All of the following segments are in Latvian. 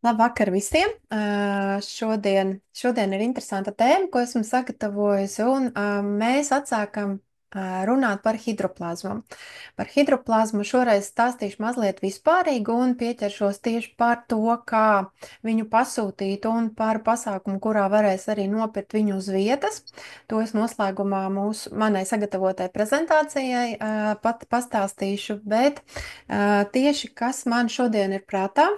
Labvakar visiem! Šodien ir interesanta tēma, ko esmu sagatavojusi, un mēs atsākam runāt par hidroplazmu. Par hidroplazmu šoreiz stāstīšu mazliet vispārīgi un pieķeršos tieši par to, kā viņu pasūtīt un par pasākumu, kurā varēs arī nopirkt viņu uz vietas. To es noslēgumā manai sagatavotai prezentācijai pat pastāstīšu, bet tieši kas man šodien ir prātā.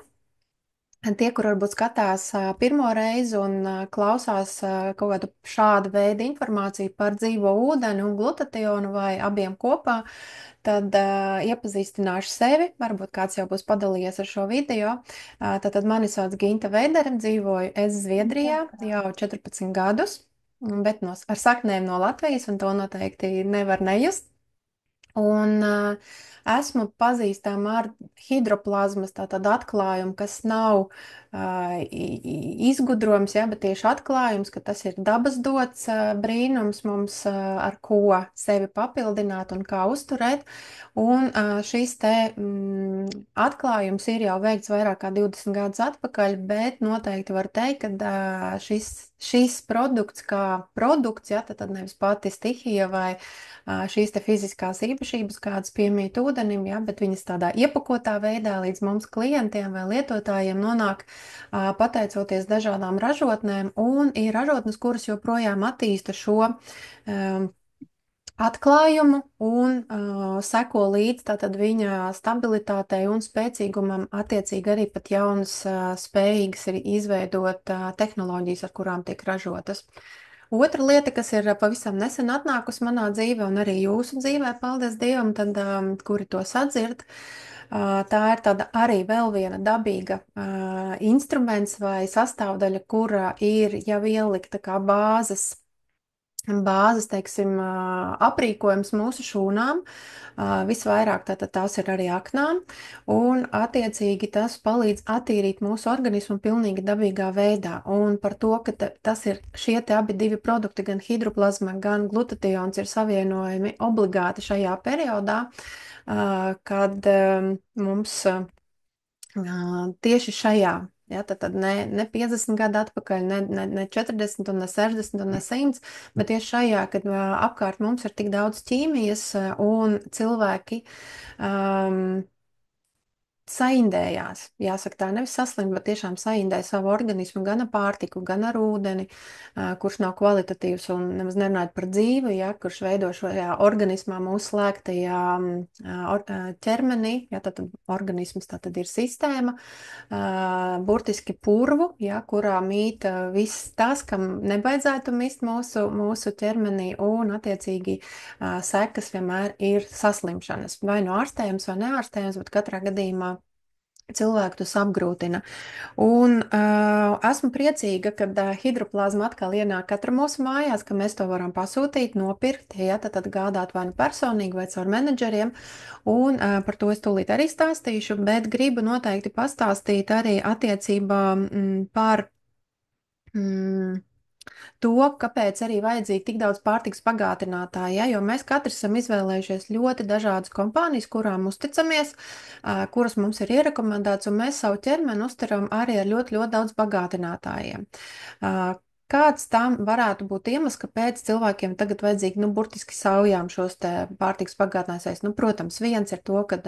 Tie, kur varbūt skatās pirmo reizi un klausās kaut kādu šādu veidu informāciju par dzīvo ūdeni un glutationu vai abiem kopā, tad iepazīstināšu sevi. Varbūt kāds jau būs padalījies ar šo video. Tad mani sauc Ginta Veidere, dzīvoju es Zviedrijā jau 14 gadus, bet ar saknēm no Latvijas, un to noteikti nevar nejust. Un esmu pazīstama ar hidroplazmas tātad atklājumu, kas nav izgudrojums, ja, bet tieši atklājums, ka tas ir dabas dots brīnums mums, ar ko sevi papildināt un kā uzturēt. Un šis te atklājums ir jau veikts vairāk kā 20 gadus atpakaļ, bet noteikti var teikt, ka šis produkts kā produkts, ja, tad nevis pati stihija vai šīs te fiziskās īpašības, kādas piemīt ūdenim, ja, bet viņas tādā iepakotā veidā līdz mums klientiem vai lietotājiem nonāk pateicoties dažādām ražotnēm, un ir ražotnes, kuras joprojām attīsta šo atklājumu un seko līdz tātad viņa stabilitātei un spēcīgumam, attiecīgi arī pat jaunas spējīgas ir izveidot tehnoloģijas, ar kurām tiek ražotas. Otra lieta, kas ir pavisam nesen atnākusi manā dzīvē un arī jūsu dzīvē, paldies Dievam, tad, kuri to sadzird, tā ir tāda arī vēl viena dabīga instruments vai sastāvdaļa, kura ir jau ielikta kā bāzes, teiksim, aprīkojums mūsu šūnām. Visvairāk tātad tās ir arī aknām, un attiecīgi tas palīdz attīrīt mūsu organismu pilnīgi dabīgā veidā. Un par to, ka tas ir šie te abi divi produkti, gan hidroplazma, gan glutations ir savienojumi obligāti šajā periodā, kad mums tieši šajā. Ja, tad ne 50 gadu atpakaļ, ne 40 un ne 60 un ne 100, bet tieši šajā, kad apkārt mums ir tik daudz ķīmijas un cilvēki saindējās. Jāsaka, tā nevis saslim, bet tiešām saindēja savu organismu gan ar pārtiku, gan ar ūdeni, kurš nav kvalitatīvs un nemaz nerunājot par dzīvi, ja, kurš veido šajā organismā mūsu slēgtajā ķermenī, ja, tad organisms tā tad ir sistēma, burtiski purvu, ja, kurā mīt viss tas, kam nebaidzētu mist mūsu ķermenī, un attiecīgi sekas vienmēr ir saslimšanas. Vai no ārstējums vai neārstējums, bet katrā gadījumā cilvēku tas apgrūtina. Un esmu priecīga, ka hidroplazma atkal ienāk katra mūsu mājās, ka mēs to varam pasūtīt, nopirkt, ja, tad gādāt vai nu personīgi vai caur menedžeriem. Un par to es tūlīt arī stāstīšu, bet gribu noteikti pastāstīt arī attiecībā par to, kāpēc arī vajadzīgi tik daudz pārtiks pagātinātāji, ja, jo mēs katrs esam izvēlējušies ļoti dažādas kompānijas, kurām uzticamies, kuras mums ir ierekomendētas, un mēs savu ķermeni uztaram arī ar ļoti, ļoti daudz pagātinātājiem. Kāds tam varētu būt iemesls, kāpēc cilvēkiem tagad vajadzīgi, burtiski saujām šos te pārtiks pagātnēsais? Protams, viens ir to, ka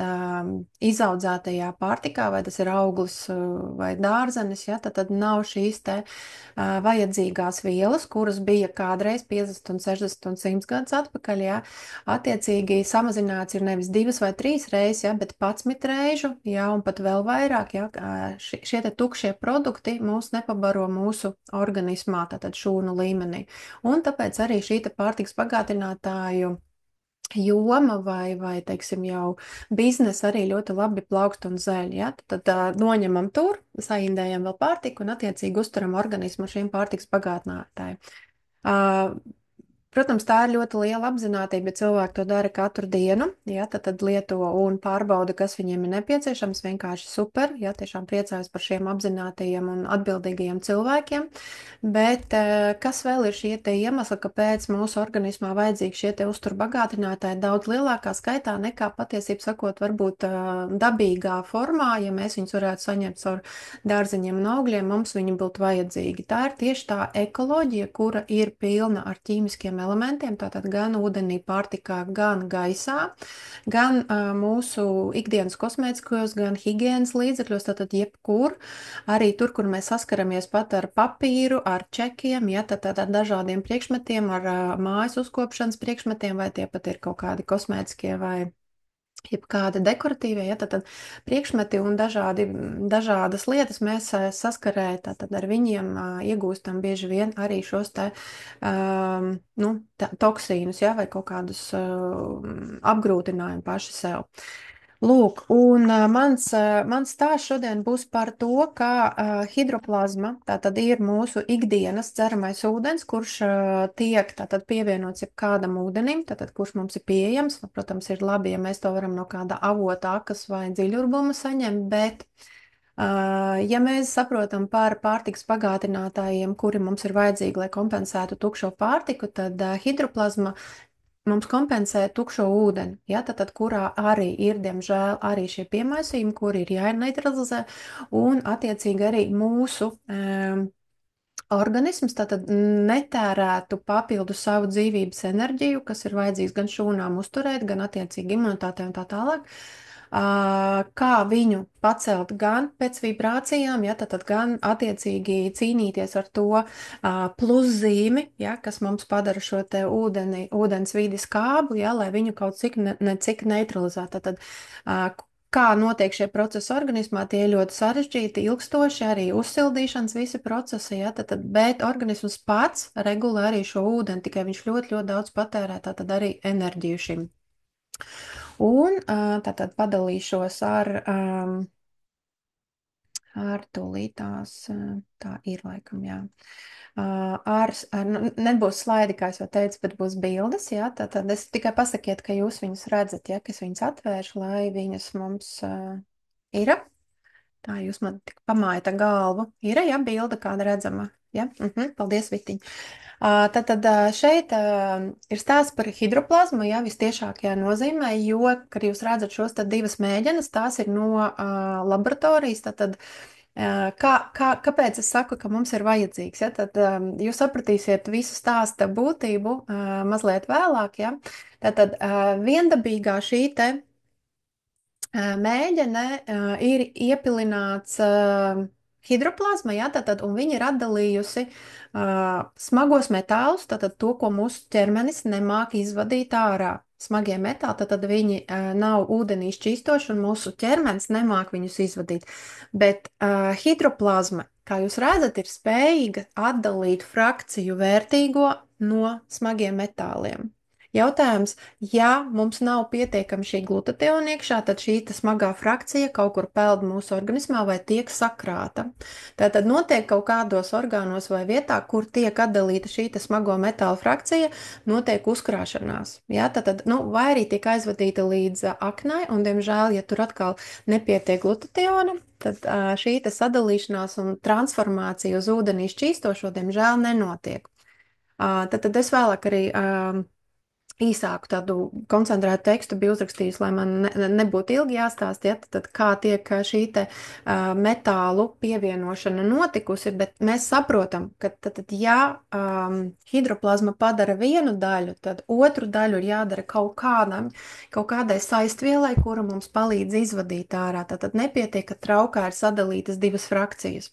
izaudzētajā pārtikā, vai tas ir auglis vai dārzenis, ja, tad nav šīs te vajadzīgās vielas, kuras bija kādreiz 50 un 60 un 100 gadus atpakaļ, ja. Attiecīgi samazināts ir nevis 2 vai 3 reizes, ja, bet 11 reižu, ja, un pat vēl vairāk, ja. Šie te tukšie produkti mūs nepabaro mūsu organismā, tātad šūnu līmenī. Un tāpēc arī šī te pārtiks pagātinātāju joma vai teiksim, jau biznesa arī ļoti labi plaukst un zeļ. Ja? Tad noņemam tur, saindējam vēl pārtiku un attiecīgi uzturam organismu ar šiem pārtiks pagātinātājiem. Protams, tā ir ļoti liela apzinātība, ja cilvēki to dara katru dienu, ja, tad lieto un pārbauda, kas viņiem ir nepieciešams, vienkārši super, ja, tiešām priecājos par šiem apzinātajiem un atbildīgajiem cilvēkiem, bet kas vēl ir šie te iemesli, kāpēc mūsu organismā vajadzīgi šie te uzturbagātinātāji daudz lielākā skaitā nekā patiesību sakot varbūt dabīgā formā, ja mēs viņus varētu saņemt caur dārzeņiem un augļiem, mums viņi būtu vajadzīgi. Tā ir tieši tā ekoloģija, kura ir pilna ar ķīmiskiem elementiem, tātad gan ūdenī, pārtikā, gan gaisā, gan mūsu ikdienas kosmētiskos, gan higienas līdzekļos, tātad jebkur, arī tur, kur mēs saskaramies pat ar papīru, ar čekiem, ja, tad ar dažādiem priekšmetiem, ar mājas uzkopšanas priekšmetiem, vai tie pat ir kaut kādi kosmētiskie vai jebkādi dekoratīvie, ja, tad priekšmeti un dažādas lietas mēs saskarē tātad ar viņiem iegūstam bieži vien arī šos te nu, toksīnus, ja, vai kaut kādus apgrūtinājumu paši sev. Lūk, un mans stāsts šodien būs par to, kā hidroplazma, tātad ir mūsu ikdienas dzeramais ūdens, kurš tiek tātad pievienots jebkādam ūdenim, tātad kurš mums ir pieejams. Protams, ir labi, ja mēs to varam no kāda avota, akas vai dziļurbuma saņemt, bet ja mēs saprotam par pārtikas bagātinātājiem, kuri mums ir vajadzīgi, lai kompensētu tukšo pārtiku, tad hidroplazma mums kompensē tukšo ūdeni, ja, tad kurā arī ir, diemžēl, arī šie piemaisījumi, kuri ir jāneutralizē, un attiecīgi arī mūsu organisms tātad netērētu papildu savu dzīvības enerģiju, kas ir vajadzīgs gan šūnām uzturēt, gan attiecīgi imunitātei un tā tālāk. Kā viņu pacelt gan pēc vibrācijām, ja, tad gan attiecīgi cīnīties ar to pluszīmi, ja, kas mums padara šo te ūdens vidi skābu, ja, lai viņu kaut cik necik neutralizētu. Tad, kā notiek šie procesi organismā, tie ir ļoti sarežģīti, ilgstoši, arī uzsildīšanas visi procesi, ja, bet organisms pats regulē arī šo ūdeni, tikai viņš ļoti, ļoti daudz patērē, tātad arī enerģiju šim. Un tātad padalīšos ar tūlītās, tā ir laikam, jā. Nebūs slaidi, kā es jau teicu, bet būs bildes, jā, tad es tikai pasakiet, ka jūs viņus redzat, ja, ka es viņus atvēršu, lai viņas mums ir. Tā jūs man tik pamājat ar galvu. Ir, ja, bilde kāda redzama, ja? Paldies, Vitiņ. Tad šeit ir stāsts par hidroplazmu, jā, vistiešākajā nozīmē, jo, kad jūs redzat šos tad divas mēģinas, tās ir no laboratorijas, tad kāpēc es saku, ka mums ir vajadzīgs, ja? Tad jūs sapratīsiet visu stāsta būtību mazliet vēlāk, ja? Tātad viendabīgā šī te mēģene ir iepilināts hidroplazma, ja, un viņa ir atdalījusi smagos metālus, tātad to, ko mūsu ķermenis nemāk izvadīt ārā. Smagie metāli, tad viņi nav ūdenī šķīstoši un mūsu ķermenis nemāk viņus izvadīt. Bet hidroplazma, kā jūs redzat, ir spējīga atdalīt frakciju vērtīgo no smagiem metāliem. Jautājums, ja mums nav pietiekami šī glutationa iekšā, tad šī smagā frakcija kaut kur peld mūsu organismā vai tiek sakrāta. Tātad notiek kaut kādos orgānos vai vietā, kur tiek atdalīta šī smago metāla frakcija, notiek uzkrāšanās. Ja? Tātad, vai arī tiek aizvadīta līdz aknai, un, diemžēl, ja tur atkal nepietiek glutationa, tad šī sadalīšanās un transformācija uz ūdenī šķīstošo, diemžēl, nenotiek. Tad es vēlāk arī īsāku tādu koncentrētu tekstu biju uzrakstījis, lai man nebūtu ilgi jāstāst, ja, tad kā tiek šī te metālu pievienošana notikusi, bet mēs saprotam, ka ja hidroplazma padara vienu daļu, tad otru daļu ir jādara kaut kādai saistvielai, kura mums palīdz izvadīt ārā. Tad nepietiek, ka traukā ir sadalītas divas frakcijas.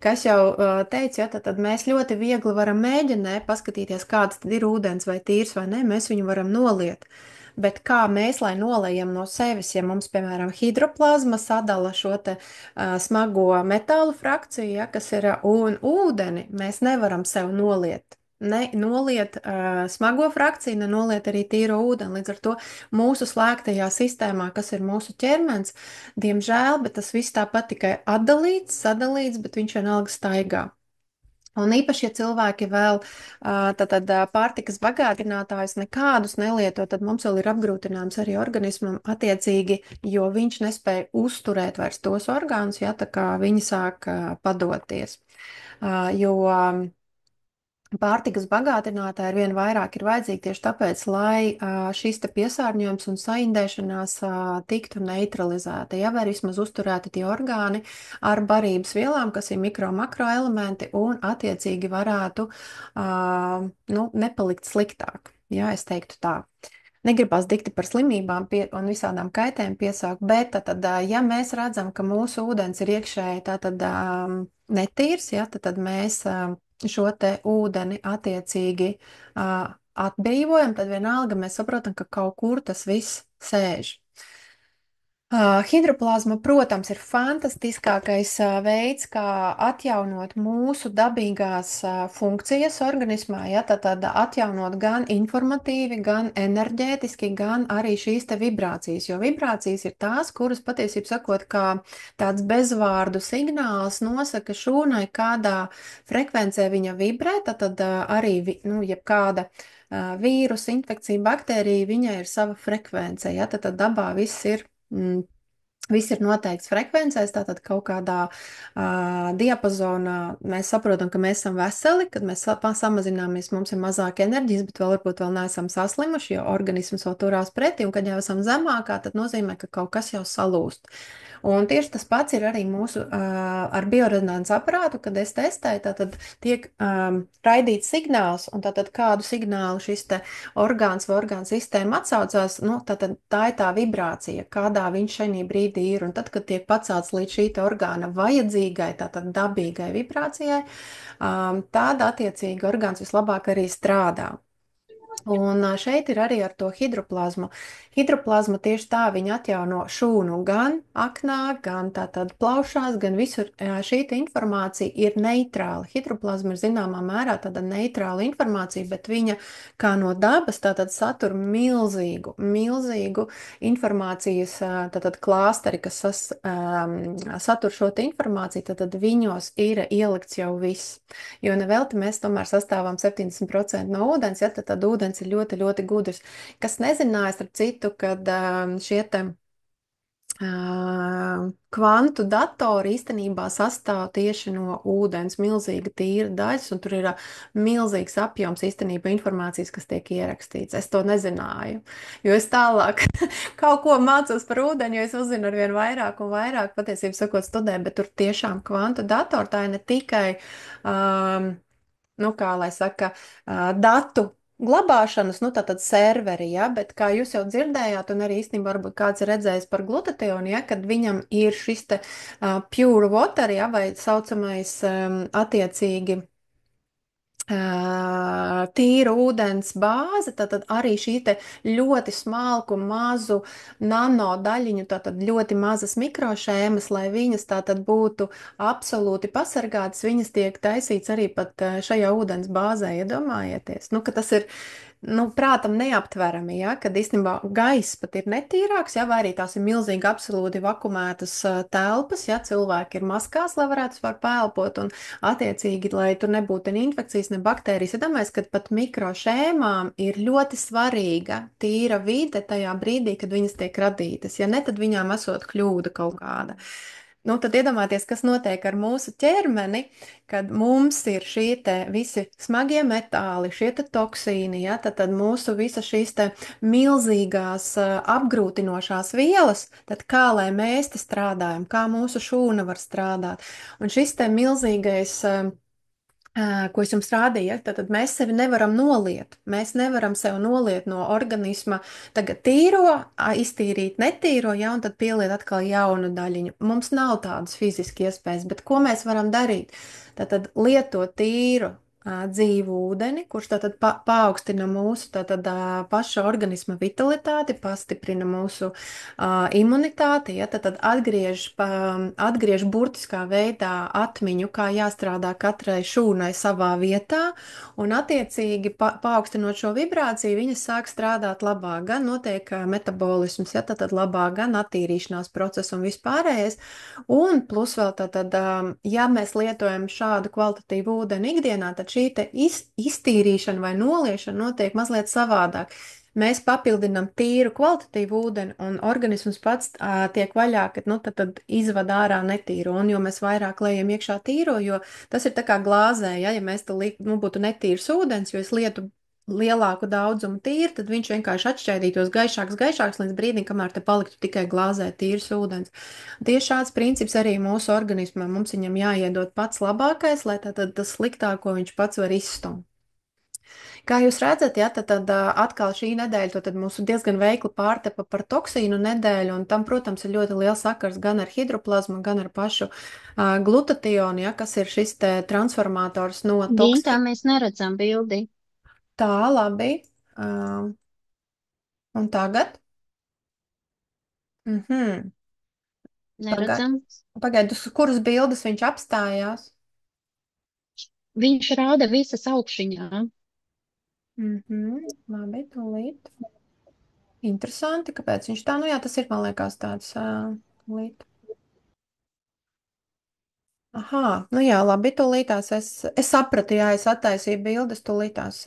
Kā es jau teicu, ja, tad mēs ļoti viegli varam mēģināt paskatīties, kāds tad ir ūdens, vai tīrs vai nē, mēs viņu varam noliet. Bet kā mēs, lai nolejam no sevis, ja mums, piemēram, hidroplazma sadala šo te smago metālu frakciju, ja, kas ir un ūdeni, mēs nevaram sev noliet. Noliet smago frakciju, nenoliet arī tīro ūdeni. Līdz ar to mūsu slēgtajā sistēmā, kas ir mūsu ķermenis, diemžēl, bet tas viss tāpat tikai atdalīts, sadalīts, bet viņš vienalga staigā. Un īpaši, ja cilvēki vēl pārtikas bagātinātājus nekādus nelieto, tad mums vēl ir apgrūtinājums arī organismam attiecīgi, jo viņš nespēja uzturēt vairs tos orgānus, ja tā kā viņi sāk padoties. Jo pārtikas bagātinātāji ar vien vairāk ir vajadzīgi tieši tāpēc, lai šis te piesārņojums un saindēšanās tiktu neutralizēta, ja vai vismaz uzturēti tie orgāni ar barības vielām, kas ir mikro-makroelementi un attiecīgi varētu nepalikt sliktāk. Jā, es teiktu tā. Negribas dikti par slimībām un visādām kaitēm piesaukt, bet tad, ja mēs redzam, ka mūsu ūdens ir iekšēji tātad netīrs, ja, tad mēs šo te ūdeni attiecīgi atbrīvojam, tad vienalga mēs saprotam, ka kaut kur tas viss sēž. Hidroplazma, protams, ir fantastiskākais veids, kā atjaunot mūsu dabīgās funkcijas organismā, ja, tad atjaunot gan informatīvi, gan enerģētiski, gan arī šīs te vibrācijas, jo vibrācijas ir tās, kuras patiesībā sakot, kā tāds bezvārdu signāls nosaka šūnai, kādā frekvencē viņa vibrē, tad arī, jebkāda vīrusa, infekcija, baktērija, viņai ir sava frekvence, ja, tad dabā viss ir. Viss ir noteikts frekvencēs, tātad kaut kādā diapazonā mēs saprotam, ka mēs esam veseli, kad mēs samazināmies, mums ir mazāk enerģijas, bet varbūt vēl neesam saslimuši, jo organisms vēl turās pretī, un kad jau esam zemākā, tad nozīmē, ka kaut kas jau salūst. Un tieši tas pats ir arī mūsu ar biorezonanses aparātu, kad es testēju, tātad tiek raidīts signāls, un tātad kādu signālu šis te orgāns vai orgāna sistēma atsaucās, tātad tā ir tā vibrācija, kādā viņš šajā brīdī ir, un tad, kad tiek pacelts līdz šī te orgāna vajadzīgai, tātad dabīgai vibrācijai, tāda attiecīgi orgāns vislabāk arī strādā. Un šeit ir arī ar to hidroplazmu. Hidroplazma tieši tā viņa atjauno šūnu gan aknā, gan tātad plaušās, gan visur. Šī informācija ir neitrāla. Hidroplazma ir zināmā mērā tāda neitrāla informācija, bet viņa kā no dabas tātad satur milzīgu informācijas tātad klāsteri, kas satur šo informāciju, tad viņos ir ielikts jau viss. Jo nevelti mēs tomēr sastāvam 70% no ūdens, ja tad ūdens ir ļoti, ļoti gudrs. Kas nezināja, starp citu, kad šie te kvantu datori īstenībā sastāv tieši no ūdens, milzīga tīra daļas, un tur ir milzīgs apjoms īstenībā informācijas, kas tiek ierakstīts. Es to nezināju, jo es tālāk kaut ko mācos par ūdeni, jo es uzzinu ar vien vairāk un vairāk, patiesībā sakot, studēju, bet tur tiešām kvantu datori tā ir ne tikai, kā lai saka, datu glabāšanas, tātad serveri, ja, bet kā jūs jau dzirdējāt, un arī īstenībā varbūt kāds ir redzējis par glutationu, ja, kad viņam ir šis te pure water, ja, vai saucamais attiecīgi tīra ūdens bāze, tad arī šī te ļoti smalku, mazu nano daļiņu, tātad ļoti mazas mikrošēmas, lai viņas tātad būtu absolūti pasargātas, viņas tiek taisīts arī pat šajā ūdens bāzē, iedomājieties, ka tas ir prātam neaptverami, ja, kad īstenībā gaiss pat ir netīrāks, ja, vai arī tās ir milzīgi absolūti vakumētas telpas, ja cilvēki ir maskās, lai varētu vispār pēlpot, un attiecīgi, lai tur nebūtu ne infekcijas, ne baktērijas, iedomājies, ka pat mikrošēmām ir ļoti svarīga tīra vide tajā brīdī, kad viņas tiek radītas, ja ne, tad viņām esot kļūda kaut kāda. Tad iedomājieties, kas notiek ar mūsu ķermeni, kad mums ir šie te visi smagie metāli, šie te toksīni, ja, tad mūsu visas šīs te milzīgās apgrūtinošās vielas, tad kā lai mēs te strādājam, kā mūsu šūna var strādāt. Un šis te milzīgais ko es jums rādīju, ja? Tad mēs sevi nevaram noliet. Mēs nevaram sevi noliet no organisma, tagad tīro, iztīrīt netīro, ja, un tad pieliet atkal jaunu daļiņu. Mums nav tādas fiziski iespējas, bet ko mēs varam darīt? Tad lietot tīru dzīvu ūdeni, kurš tātad paaugstina mūsu tātad, paša organisma vitalitāti, pastiprina mūsu imunitāti, ja, tātad atgriež burtiskā veidā atmiņu, kā jāstrādā katrai šūnai savā vietā, un attiecīgi paaugstinot šo vibrāciju, viņas sāk strādāt labāk, gan notiek metabolisms, ja, tātad labāk, gan attīrīšanās process un vispārējais. Un plus vēl tātad, ja mēs lietojam šādu kvalitatīvu ūdeni ikdienā, tad šī te iztīrīšana vai noliešana notiek mazliet savādāk. Mēs papildinām tīru kvalitatīvu ūdeni, un organisms pats tiek vaļā, kad nu, tad izvada ārā netīru. Un jo mēs vairāk lejam iekšā tīro, jo tas ir tā kā glāzē, ja mēs te nu, būtu netīrs ūdens, jo es lietu lielāku daudzumu tīru, tad viņš vienkārši atšķaidītos gaišāks līdz brīdim, kamēr te paliktu tikai glāzē tīrs ūdens. Tieši šāds princips arī mūsu organismam. Mums viņam jāiedod pats labākais, lai tātad tas sliktāko viņš pats var izstumt. Kā jūs redzat, ja, tad atkal šī nedēļa tad mūsu diezgan veikli pārtepa par toksīnu nedēļu, un tam, protams, ir ļoti liels sakars gan ar hidroplazmu, gan ar pašu glutationu, ja, kas ir šis te transformators no Gintā toksīna. mēs neredzam bildi. Tā, labi. Uh, un tagad? Mhm. Neredzam. Pagaidu, uz kuras bildes viņš apstājās? Viņš rāda visas augšņā. Mhm. Labi, tūlīt. Interesanti, kāpēc viņš tā, nu jā, tas ir, man liekas, tāds, tūlīt. Aha, nu jā, labi, tūlītās es sapratu, jā, es attaisīju bildes, tūlītās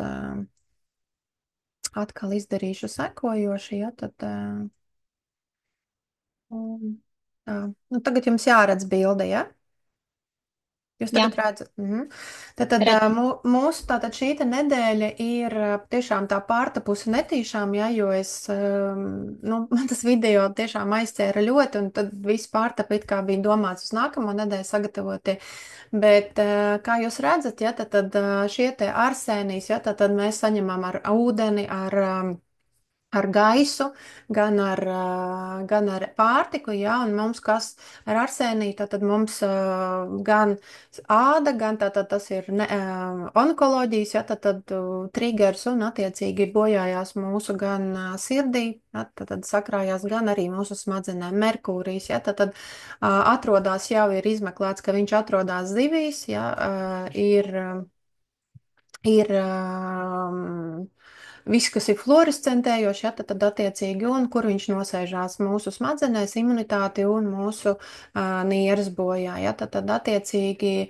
atkal izdarīšu sekojoši, ja, tad, tā, nu tagad jums jāredz bilde, ja? Jūs Jā, tagad redzat, Tad redzam. mūsu tātad šī te nedēļa ir tiešām tā pārtapusi netīšām, ja, jo nu, man tas video tiešām aizķēra ļoti, un tad viss pārtapa it kā bija domāts uz nākamo nedēļu sagatavotie. Bet, kā jūs redzat, ja, tad šie te arsēnijas, ja, tad mēs saņemam ar ūdeni, ar gaisu, gan ar pārtiku, jā, un mums kas ar arsēniju, tad mums gan āda, gan tātad tas ir onkoloģijas, jā, tad triggers un attiecīgi bojājās mūsu gan sirdī, jā, tad sakrājās gan arī mūsu smadzenēm Merkūrijs, jā, tad atrodās, jau ir izmeklēts, ka viņš atrodās zivīs, jā, ir viss, kas ir fluorescentējoši, ja, tad attiecīgi, un kur viņš nosēžās mūsu smadzenēs, imunitāti un mūsu nieres bojā. Ja, tad attiecīgi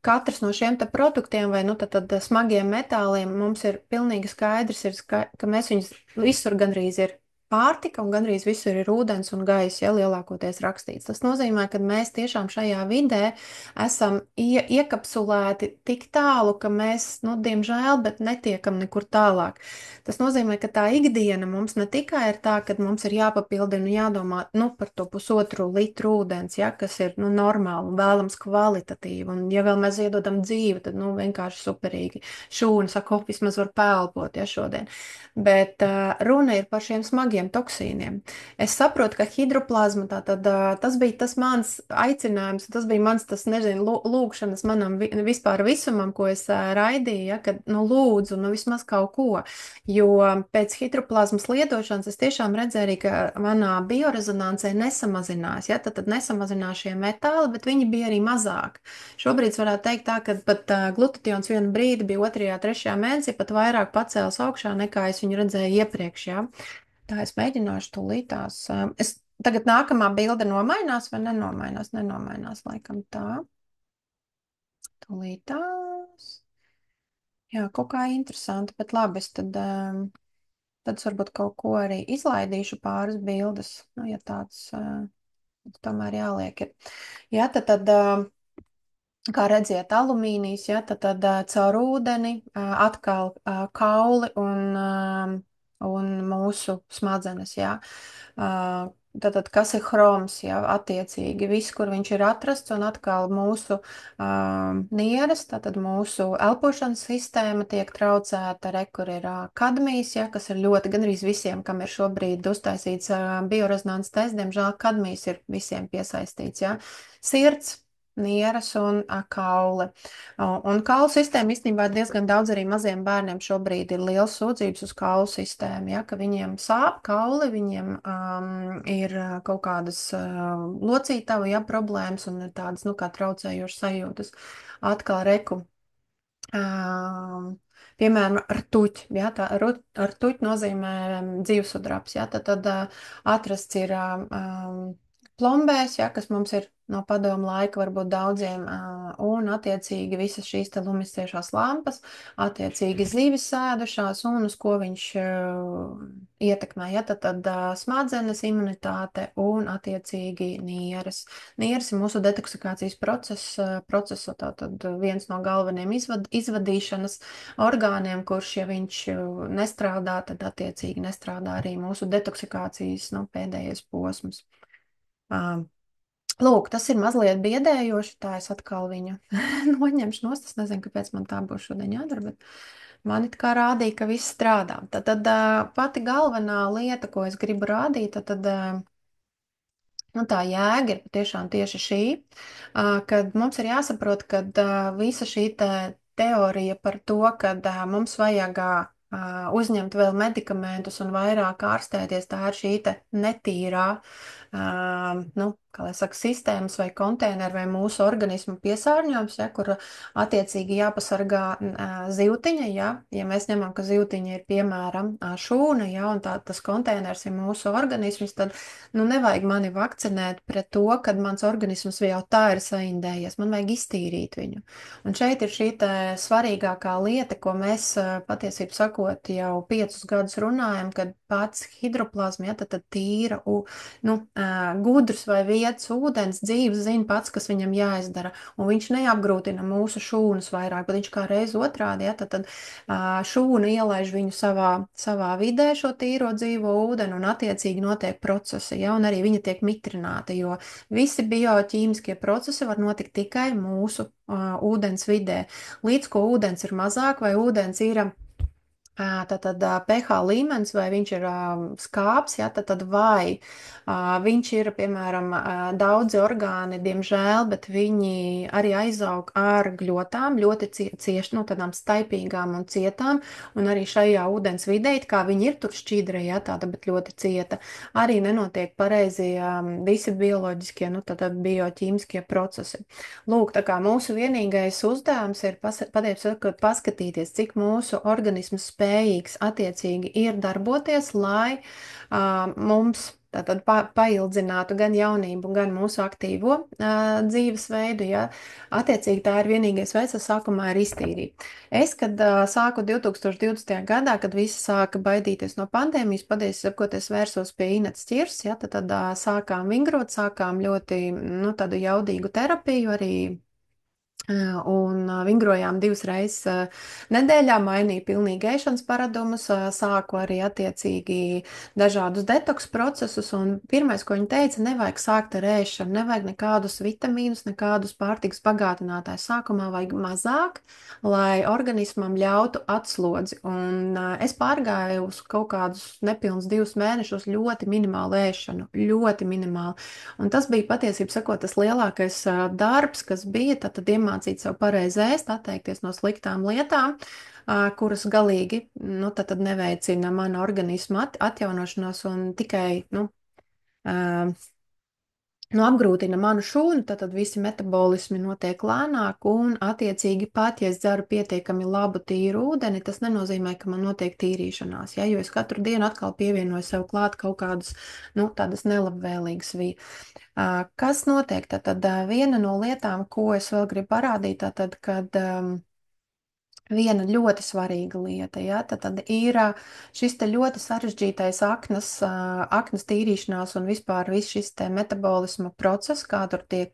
katrs no šiem te produktiem vai nu, tad smagiem metāliem mums ir pilnīgi skaidrs, ka mēs viņus visur gandrīz ir. Pārtika un gandrīz visur ir ūdens un gaisa, ja lielākoties rakstīts. Tas nozīmē, ka mēs tiešām šajā vidē esam iekapsulēti tik tālu, ka mēs, nu, diemžēl, bet netiekam nekur tālāk. Tas nozīmē, ka tā ikdiena mums ne tikai ir tā, ka mums ir jāpapildina un jādomā, nu, par to 1,5 litru ūdens, ja, kas ir, nu, normāli un vēlams kvalitatīvi, un ja vēl mēs iedodam dzīvi, tad, nu, vienkārši superīgi. Šūna saka, oh, vismaz var pelpot, ja, šodien. Bet runa ir par šiem smagiem toksīniem. Es saprotu, ka hidroplazma, tātad tas bija tas mans aicinājums, tas bija mans, tas, nezinu, lūgšanas manam vispār visumam, ko es raidīju, ja, kad, nu, lūdzu, nu, vismaz kaut ko, jo pēc hidroplazmas lietošanas es tiešām redzēju arī, ka manā biorezonansē nesamazinās, ja, tad nesamazinās šie metāli, bet viņi bija arī mazāk. Šobrīd varētu teikt tā, ka pat glutations vienu brīdi bija 2., 3. mēnesī pat vairāk pacēls augšā, nekā es viņu redzēju iepriekš, jā. Tā es mēģināšu tūlītās. Es tagad nākamā bilde nomainās vai nenomainās? Nenomainās, laikam tā. Tūlītās. Jā, kaut kā interesanti, bet labi, tad es varbūt kaut ko arī izlaidīšu pāris bildes, nu, ja tāds tomēr jāliek ir. Jā, tad kā redziet, alumīnijas, ja, tad caur ūdeni atkal kauli un mūsu smadzenes, jā. Tātad, kas ir hroms, jā, attiecīgi, viss, kur viņš ir atrasts, un atkal mūsu nieres, tātad mūsu elpošanas sistēma tiek traucēta, kur ir kadmijs, jā, kas ir ļoti, gandrīz visiem, kam ir šobrīd uztaisīts biorezonanses tests, diemžēl kadmijs ir visiem piesaistīts, jā. Sirds. nieres un kauli. Un kaulu sistēma īstenībā diezgan daudz arī maziem bērniem šobrīd ir liels sūdzības uz kaulu sistēmu, ja, ka viņiem sāp kauli, viņiem ir kaut kādas locītavu, ja, problēmas un ir tādas, nu, kā traucējošas sajūtas. Atkal reku. Um, Piemēram, rtuķi, ja, rtuķi nozīmē dzīvesudrabs, ja, tad atrasts ir plombēs, ja, kas mums ir no padomu laika varbūt daudziem, un attiecīgi visas šīs te lumisciešās lampas, attiecīgi zivis sēdušās, un uz ko viņš ietekmē, ja, tad smadzenes, imunitāte un attiecīgi nieres. Nieres ir mūsu detoksikācijas procesa, tātad viens no galvenajiem izvadīšanas orgāniem, kurš, ja viņš nestrādā, tad attiecīgi nestrādā arī mūsu detoksikācijas, nu, pēdējais posms. Lūk, tas ir mazliet biedējoši, tā es atkal viņu noņemšu nost, es nezinu, kāpēc man tā būs šodien jādara, bet man it kā rādīja, ka viss strādā. Tad pati galvenā lieta, ko es gribu rādīt, tad nu, tā jēga ir patiešām tieši šī, kad mums ir jāsaprot, ka visa šī teorija par to, ka mums vajag uzņemt vēl medikamentus un vairāk ārstēties, tā ir šī netīrā, nu, kā lai saka, sistēmas vai konteineru vai mūsu organismu piesārņojums, ja, kur attiecīgi jāpasargā zivtiņa, ja mēs ņemam, ka zivtiņa ir piemēram šūna, ja, un tas konteiners ir mūsu organisms, tad, nu, nevajag mani vakcinēt pret to, kad mans organisms jau tā ir saindējies, man vajag iztīrīt viņu. Un šeit ir šī svarīgākā lieta, ko mēs patiesībā sakot jau 5 gadus runājam, kad pats hidroplazma, ja, tad tīra, nu, gudrs vai vietas ūdens dzīves zina pats, kas viņam jāizdara, un viņš neapgrūtina mūsu šūnas vairāk, bet viņš kā reiz otrādi, ja, tad šūna ielaiž viņu savā vidē šo tīro dzīvo ūdeni, un attiecīgi notiek procesi, ja, un arī viņa tiek mitrināta, jo visi bioķīmiskie procesi var notikt tikai mūsu ūdens vidē. Līdz ko ūdens ir mazāk vai ūdens ir tātad pH līmenis, vai viņš ir skāps, ja, tad vai viņš ir, piemēram, daudzi orgāni, diemžēl, bet viņi arī aizaug ar gļotām, ļoti cieši, nu, tādām staipīgām un cietām, un arī šajā ūdens vidē, kā viņi ir tur šķidra, ja, tāda, bet ļoti cieta, arī nenotiek pareizi visi bioloģiskie, nu, tātad bioķīmiskie procesi. Lūk, tā kā mūsu vienīgais uzdevums ir paskatīties, cik mūsu organisms spējīgs attiecīgi ir darboties, lai mums tātad paildzinātu gan jaunību, gan mūsu aktīvo dzīvesveidu, ja attiecīgi tā ir vienīgais veids, tas sākumā ir iztīrīt. Es, kad sāku 2020. gadā, kad visi sāka baidīties no pandēmijas, patiesībā vērsos pie Inetas Ķirs, ja, tad sākām vingrot, sākām ļoti, nu, tādu jaudīgu terapiju arī. Un vingrojām 2 reizes nedēļā, mainīju pilnīgi ēšanas paradumus, sāku arī attiecīgi dažādus detoks procesus, un pirmais, ko viņa teica, nevajag sākt ar ēšanu, nevajag nekādus vitamīnus, nekādus pārtikas bagātinātājus. Sākumā vajag mazāk, lai organismam ļautu atslodzi, un es pārgāju uz kaut kādus nepilnus 2 mēnešus ļoti minimālu ēšanu, ļoti minimālu, un tas bija patiesībā sakot tas lielākais darbs, kas bija, tad iemācīt sev pareizi ēst, atteikties no sliktām lietām, kuras galīgi, nu, tad neveicina mana organisma atjaunošanos un tikai, nu, apgrūtina manu šūnu, tad visi metabolismi notiek lēnāk, un attiecīgi pat, ja es dzeru pietiekami labu tīru ūdeni, tas nenozīmē, ka man notiek tīrīšanās, ja, jo es katru dienu atkal pievienoju sev klāt kaut kādas, nu, tādas nelabvēlīgas Kas notiek? Tad viena no lietām, ko es vēl gribu parādīt, tad, kad viena ļoti svarīga lieta, ja, tad ir šis te ļoti sarežģītais aknas tīrīšanās un vispār viss šis te metabolisma process, kā tur tiek,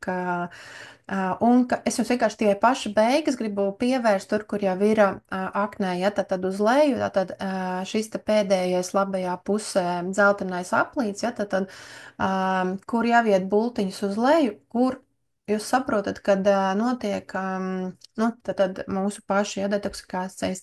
un es jums vienkārši tie paši beigas gribu pievērst tur, kur jau ir aknē, ja, tad uz leju, tad šis te pēdējais labajā pusē dzeltenais aplīts, ja, tad kur jāviet bultiņus uz leju, kur jūs saprotat, kad notiek nu, tad mūsu pašu detoksikācijas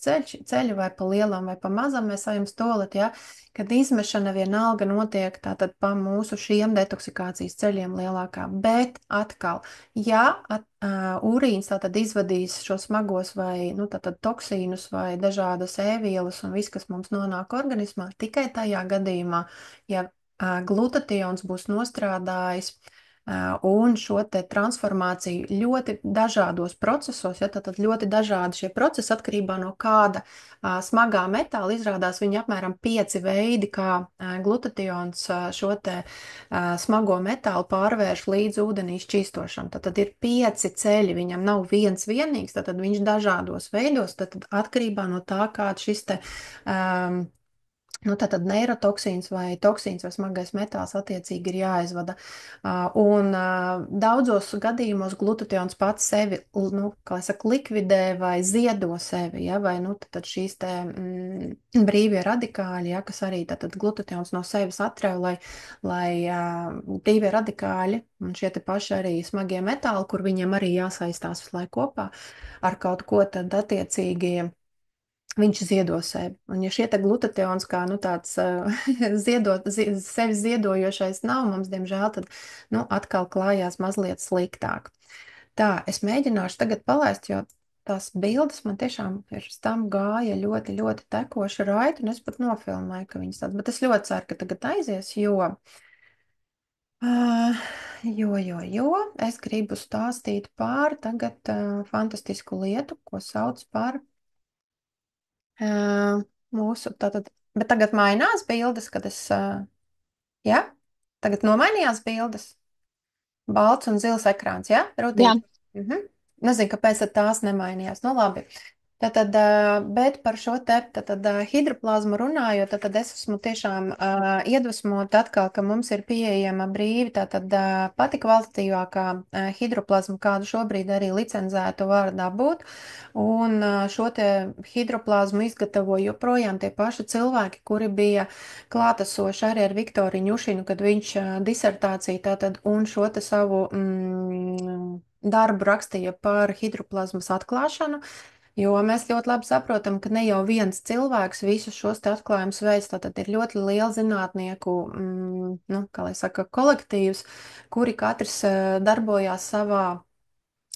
ceļi vai pa lielam vai pa mazam mēs ejam stolit, ja, kad izmešana vienalga notiek tātad pa mūsu šiem detoksikācijas ceļiem lielākā. Bet atkal, ja urīns tātad izvadīs šos smagos vai nu, tātad toksīnus vai dažādas ēvielas un viss, kas mums nonāk organismā, tikai tajā gadījumā, ja glutations būs nostrādājis un šo te transformāciju ļoti dažādos procesos, ja tad ļoti dažādi šie procesi atkarībā no kāda smagā metāla izrādās viņi apmēram 5 veidi, kā glutations šo te smago metālu pārvērš līdz ūdenī šķīstošam. Tad ir 5 ceļi, viņam nav viens vienīgs, tad viņš dažādos veidos, tad atkarībā no tā, kāds šis te nu, tātad neirotoksīns vai toksīns vai smagais metāls attiecīgi ir jāizvada. Daudzos gadījumos glutations pats sevi, nu, kā es saku, likvidē vai ziedo sevi, ja, vai, nu, tad šīs te brīvie radikāļi, ja, kas arī tātad glutations no sevis atrauj, lai brīvie radikāļi un šie te paši arī smagie metāli, kur viņiem arī jāsaistās visu laiku kopā ar kaut ko, tad attiecīgi viņš ziedo sevi. Un ja šie te glutations kā, nu, tāds sevi ziedojošais nav mums, diemžēl, tad, nu, atkal klājās mazliet sliktāk. Tā, es mēģināšu tagad palaist, jo tās bildes man tiešām pirms tam gāja ļoti, ļoti tekoši raiti, un es pat nofilmēju, ka viņas tāds, bet es ļoti ceru, ka tagad aizies, jo es gribu stāstīt pār tagad fantastisku lietu, ko sauc par mūsu, tātad, bet tagad mainās bildes, kad es, ja? Tagad nomainījās bildes. Balts un zils ekrāns, ja? Jā, Rudīt. Mhm. Nezinu, kāpēc tad tās nemainījās. Nu, labi. Tātad, bet par šo te hidroplazmu runājot, tad es esmu tiešām iedvesmota atkal, ka mums ir pieejama brīvi tātad pati kvalitatīvākā hidroplazma, kādu šobrīd arī licenzētu var dabūt. Un šo te hidroplazmu izgatavo joprojām tie paši cilvēki, kuri bija klātesoši arī ar Viktoriju Ņušinu, kad viņš disertāciju tātad un šo te savu darbu rakstīja par hidroplazmas atklāšanu. Jo mēs ļoti labi saprotam, ka ne jau viens cilvēks visus šos te atklājumus veids, tātad ir ļoti liela zinātnieku, nu, kā lai saka, kolektīvs, kuri katrs darbojās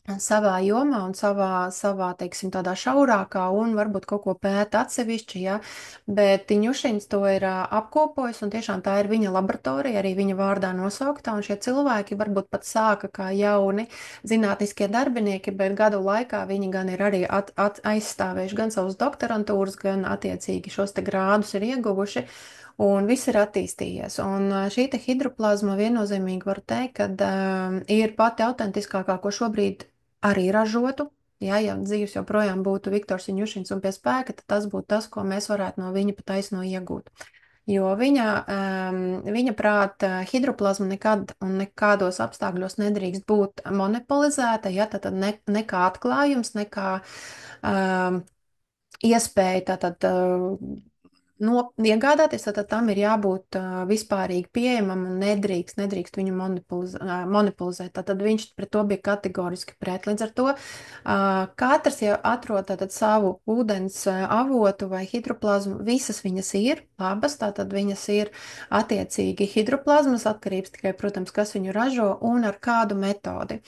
savā jomā un savā, teiksim, tādā šaurākā un varbūt kaut ko pēta atsevišķi, ja, bet Ņušins to ir apkopojis un tiešām tā ir viņa laboratorija, arī viņa vārdā nosauktā, un šie cilvēki varbūt pat sāka kā jauni zinātniskie darbinieki, bet gadu laikā viņi gan ir arī aizstāvējuši gan savus doktorantūras, gan attiecīgi šos te grādus ir ieguvuši. Un viss ir attīstījies. Un šī te hidroplazma viennozīmīgi var teikt, ka ir pati autentiskākā, ko šobrīd arī ražotu. Jā, ja dzīves joprojām būtu Viktors Ņušins un pie spēka, tad tas būtu tas, ko mēs varētu no viņa pataisno iegūt. Jo viņa prāta hidroplazma nekad un nekādos apstākļos nedrīkst būt monopolizēta, ja, tad ne kā atklājums, ne kā iespēja tātad iegādāties, tad tam ir jābūt vispārīgi pieejamam un nedrīkst viņu monopolizēt. Tad viņš pret to bija kategoriski pret. Līdz ar to katrs jau atrod tātad savu ūdens avotu vai hidroplazmu. Visas viņas ir labas, tātad viņas ir attiecīgi hidroplazmas, atkarības tikai, protams, kas viņu ražo un ar kādu metodi.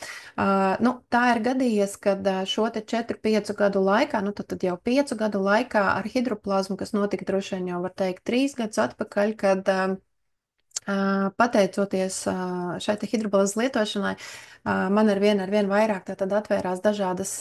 Nu, tā ir gadījies, kad šo te 4-5 gadu laikā, nu tad jau 5 gadu laikā ar hidroplazmu, kas notika droši vien jau var teikt 3 gadus atpakaļ, kad pateicoties šai te hidroplazmas lietošanai, man ar vien vairāk tātad atvērās dažādas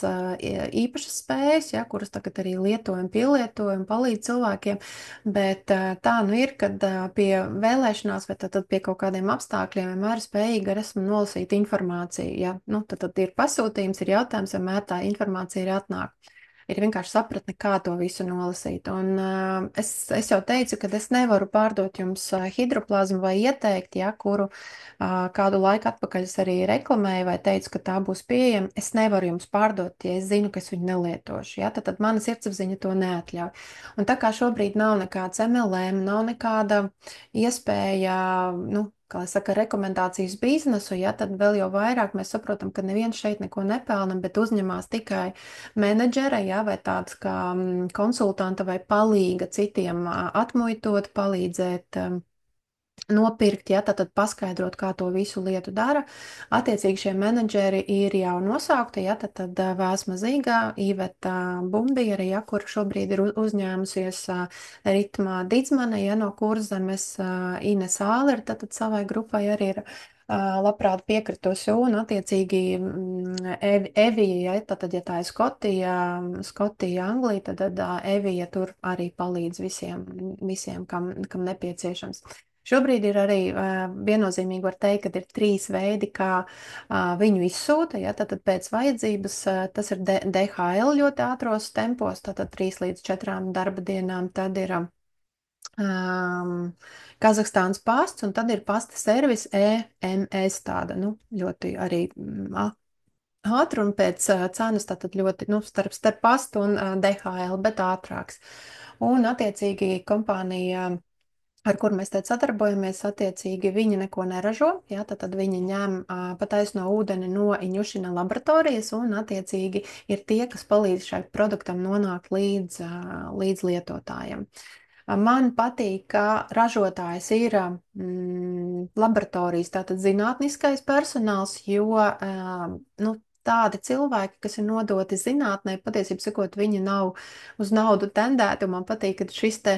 īpašas spējas, ja, kuras tagad arī lietojam, pielietojam, palīdz cilvēkiem, bet tā nu ir, kad pie vēlēšanās vai tad pie kaut kādiem apstākļiem vienmēr spējīgi ar esmu nolasīt informāciju, ja, nu tad ir pasūtījums, ir jautājums, vienmēr tā informācija ir atnāk. Ir vienkārši sapratne, kā to visu nolasīt. Un es jau teicu, ka es nevaru pārdot jums hidroplazmu vai ieteikt, ja, kuru kādu laiku atpakaļ es arī reklamēju vai teicu, ka tā būs pieejama. Es nevaru jums pārdot, ja es zinu, ka es viņu nelietošu. Ja, tad mana sirdsapziņa to neatļauj. Un tā kā šobrīd nav nekāds MLM, nav nekāda iespēja, nu, kā lai saka, rekomendācijas biznesu, ja, tad vēl jau vairāk mēs saprotam, ka neviens šeit neko nepelna, bet uzņemās tikai menedžera, ja, vai tāds kā konsultanta vai palīga citiem atmuitot, palīdzēt nopirkt, ja, tad paskaidrot, kā to visu lietu dara. Attiecīgi šie menedžeri ir jau nosaukti, ja, tad Vēsma Zīgā, Iveta Bumbiere, ja, kur šobrīd ir uzņēmusies Ritma Didzmane, ja, no Kurzemes, Ines Āler, tad savai grupai arī ir labprāt piekritusi, un attiecīgi Evija, ja, tad, ja tā ir Skotija, Anglija, tad Evija tur arī palīdz visiem kam nepieciešams. Šobrīd ir arī viennozīmīgi var teikt, ka ir trīs veidi, kā viņu izsūta. Ja, tad pēc vajadzības tas ir DHL ļoti ātros tempos, tātad 3 līdz 4 darba dienām. Tad ir Kazahstānas pasts, un tad ir pasta servis EMS tāda, nu, ļoti arī ātri un pēc cenas tātad ļoti, nu, starp pastu un DHL, bet ātrāks. Un attiecīgi kompānija ar kur mēs te sadarbojamies, attiecīgi viņi neko neražo, jā, tad viņi ņem pataisno ūdeni no Iņušina laboratorijas un attiecīgi ir tie, kas palīdz šai produktam nonākt līdz lietotājiem. Man patīk, ka ražotājs ir laboratorijas, tātad zinātniskais personāls, jo nu, tādi cilvēki, kas ir nodoti zinātnē, patiesībā sakot, viņi nav uz naudu tendēti, un man patīk, ka šis te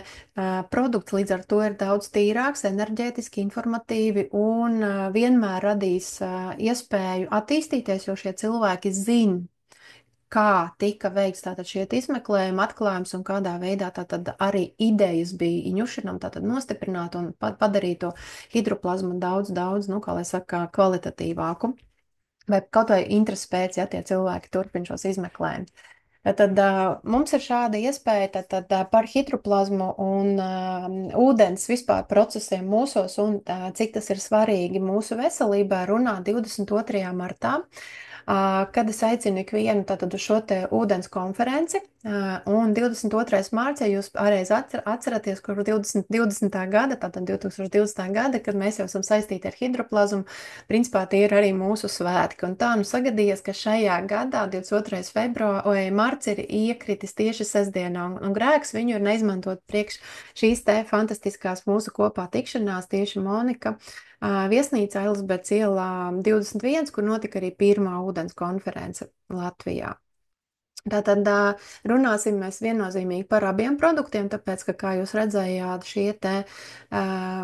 produkts līdz ar to ir daudz tīrāks, enerģētiski, informatīvi un vienmēr radīs iespēju attīstīties, jo šie cilvēki zina, kā tika veikts tātad šie izmeklējumi, atklājums un kādā veidā tātad arī idejas bija Iņušinam tātad nostiprināt un padarīt to hidroplazmu daudz, nu, kā lai saka, kvalitatīvāku. Vai kaut vai interesi pēc, ja tie cilvēki turpina šos izmeklējumus. Tad mums ir šāda iespēja tad, par hidroplazmu un ūdens vispār procesiem mūsos un cik tas ir svarīgi mūsu veselībā runāt 22. martā. Kad es aicinu ikvienu tātad uz šo te ūdens konferenci, un 22. mārts, ja jūs pareizi atceraties, kur 2020. gada, tātad 2020. gada, kad mēs jau esam saistīti ar hidroplazmu, principā tie ir arī mūsu svētki, un tā nu sagadījies, ka šajā gadā, 22. marts, ir iekritis tieši sestdienā, un grēks viņu ir neizmantot priekš šīs te fantastiskās mūsu kopā tikšanās, tieši Monika, viesnīca Elizabetes ielā 21, kur notika arī pirmā ūdens konference Latvijā. Tātad runāsim mēs viennozīmīgi par abiem produktiem, tāpēc, ka, kā jūs redzējāt, šie te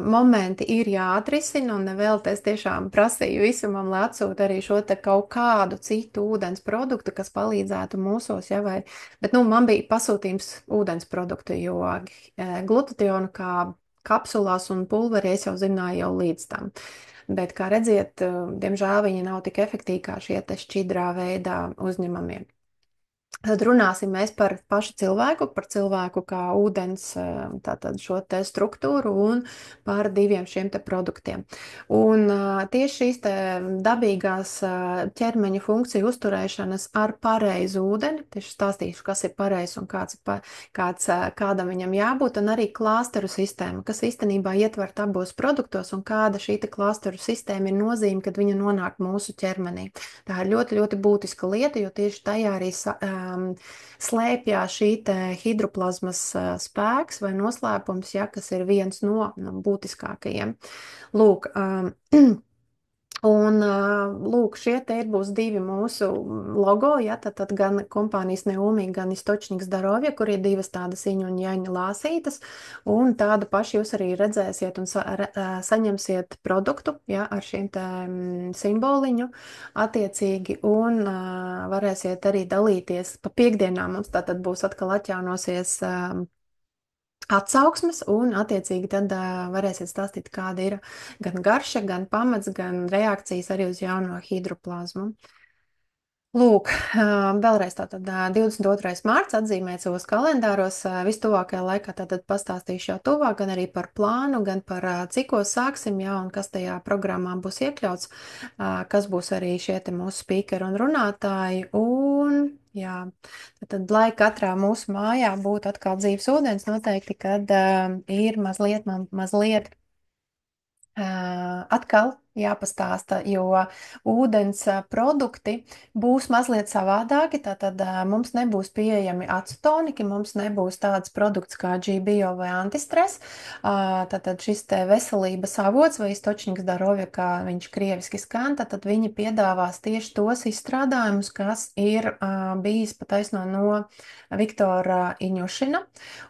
momenti ir jāatrisina, un nevēl es tiešām prasīju visumam, lai atsūta arī šo te kaut kādu citu ūdens produktu, kas palīdzētu mūsos, ja, vai, bet, nu, man bija pasūtījums ūdens produktu, jo glutationu kā kapsulās un pulveri es jau zināju jau līdz tam. Bet, kā redziet, diemžēl viņi nav tik efektīvi kā šie te šķidrā veidā uzņemamie. Tad runāsim mēs par pašu cilvēku kā ūdens tātad šo te struktūru un par diviem šiem te produktiem. Un tieši šīs te dabīgās ķermeņa funkciju uzturēšanas ar pareizu ūdeni, tieši stāstīšu, kas ir pareizs un kādam viņam jābūt, un arī klāsteru sistēma, kas īstenībā ietvert abos produktos, un kāda šī te klāsteru sistēma ir nozīme, kad viņa nonāk mūsu ķermenī. Tā ir ļoti, ļoti būtiska lieta, jo tieši tajā arī slēpjās šī hidroplazmas spēks vai noslēpums, ja, kas ir viens no būtiskākajiem. Lūk, un, lūk, šie te būs divi mūsu logo, ja, tad gan kompānijas Neumi, gan Istočniks Darovja, kur ir divas tādas Iņu un Jaņa lāsītas, un tādu pašu jūs arī redzēsiet un saņemsiet produktu, ja, ar šiem te simboliņu attiecīgi, un varēsiet arī dalīties pa piekdienām, mums tātad būs atkal atjaunosies atsauksmes, un attiecīgi tad varēsiet stāstīt, kāda ir gan garša, gan pamats, gan reakcijas arī uz jauno hidroplazmu. Lūk, vēlreiz tātad 22. mārts atzīmēt savos kalendāros, vistuvākajā laikā tātad pastāstīšu jau tuvāk, gan arī par plānu, gan par cikos sāksim, jā, un kas tajā programmā būs iekļauts, kas būs arī šie te mūsu spīkeri un runātāji, un jā, tad, lai katrā mūsu mājā būtu atkal dzīves ūdens, noteikti, kad ir mazliet Atkal jāpastāsta, jo ūdens produkti būs mazliet savādāki. Tātad mums nebūs pieejami acetoniki, mums nebūs tāds produkts kā GBO vai antistres. Tātad šis te veselības avots vai istočniks darovja, kā viņš krieviski skan, tad viņi piedāvās tieši tos izstrādājumus, kas ir bijis pataisno no Viktora Iņušina.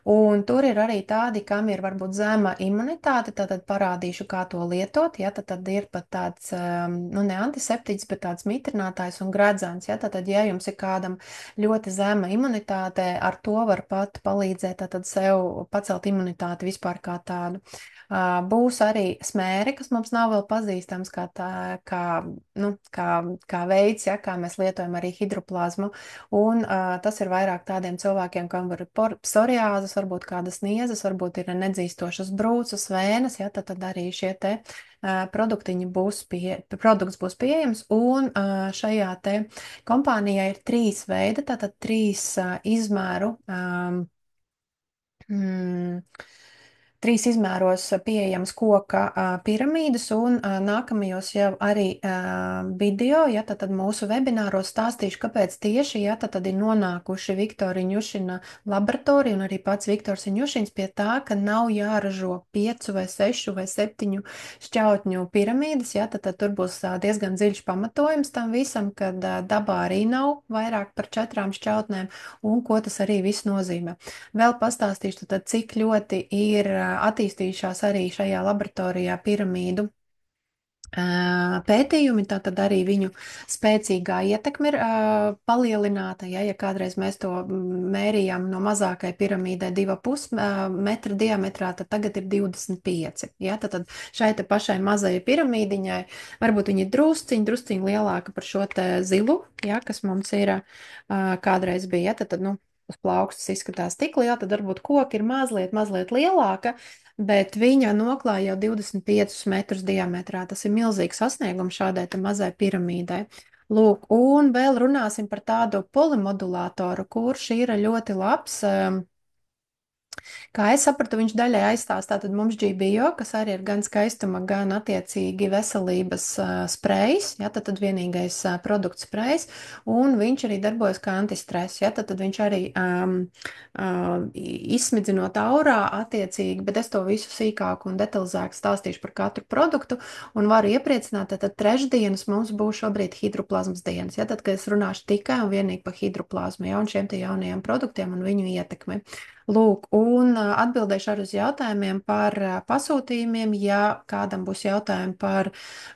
Un tur ir arī tādi, kam ir varbūt zema imunitāte, tad parādīšu, kā to lietot. Ja, tad ir pat tāds, nu, ne antiseptiķis, bet tāds mitrinātājs un gredzens. Ja, tad, ja jums ir kādam ļoti zema imunitāte, ar to var pat palīdzēt tad sev pacelt imunitāti vispār kā tādu. Būs arī smēri, kas mums nav vēl pazīstams kā, tā, nu, kā veids, ja, kā mēs lietojam arī hidroplazmu. Un tas ir vairāk tādiem cilvēkiem, kam var psoriāzes, varbūt kādas niezes, varbūt ir nedzīstošas brūces, vēnes, ja, tad arī šie te produktiņi produkts būs pieejams. Un šajā te kompānijā ir 3 veidi, tātad 3 izmēru. Mm, 3 izmēros pieejams koka piramīdas, un nākamajos jau arī video, ja tad mūsu webināros stāstīšu, kāpēc tieši, ja tad ir nonākuši Viktora Iņušina laboratorija un arī pats Viktors Iņušins pie tā, ka nav jāražo 5 vai 6 vai 7 šķautņu piramīdas, ja tad tur būs diezgan dziļš pamatojums tam visam, kad dabā arī nav vairāk par 4 šķautnēm, un ko tas arī viss nozīmē. Vēl pastāstīšu tad, cik ļoti ir attīstījušās arī šajā laboratorijā piramīdu pētījumi, tātad arī viņu spēcīgā ietekme ir palielināta. Ja kādreiz mēs to mērījām no mazākai piramīdai 2,5 metra diametrā, tad tagad ir 25. Ja, tad šai te pašai mazajai piramīdiņai varbūt viņa ir drusciņ lielāka par šo te zilu, ja, kas mums ir kādreiz bija. Ja, tad, nu, uz plaukstas izskatās tik liela, tad varbūt koki ir mazliet lielāka, bet viņa noklāja jau 25 metrus diametrā. Tas ir milzīgs sasniegums šādai te mazai piramīdai. Lūk, un vēl runāsim par tādu polimodulātoru, kurš ir ļoti labs. Kā es sapratu, viņš daļai aizstās tātad mums GBO, kas arī ir gan skaistuma, gan attiecīgi veselības sprejs, ja, tad vienīgais produkts sprejs, un viņš arī darbojas kā antistress, ja, tad viņš arī izsmidzinot aurā attiecīgi, bet es to visu sīkāk un detalizāk stāstīšu par katru produktu, un varu iepriecināt, tad trešdienas mums būs šobrīd hidroplazmas dienas, ja, tad, kad es runāšu tikai un vienīgi par hidroplazmu, ja, un šiem te jaunajiem produktiem un viņu ietekmi. Lūk, un atbildēšu arī uz jautājumiem par pasūtījumiem, ja kādam būs jautājumi par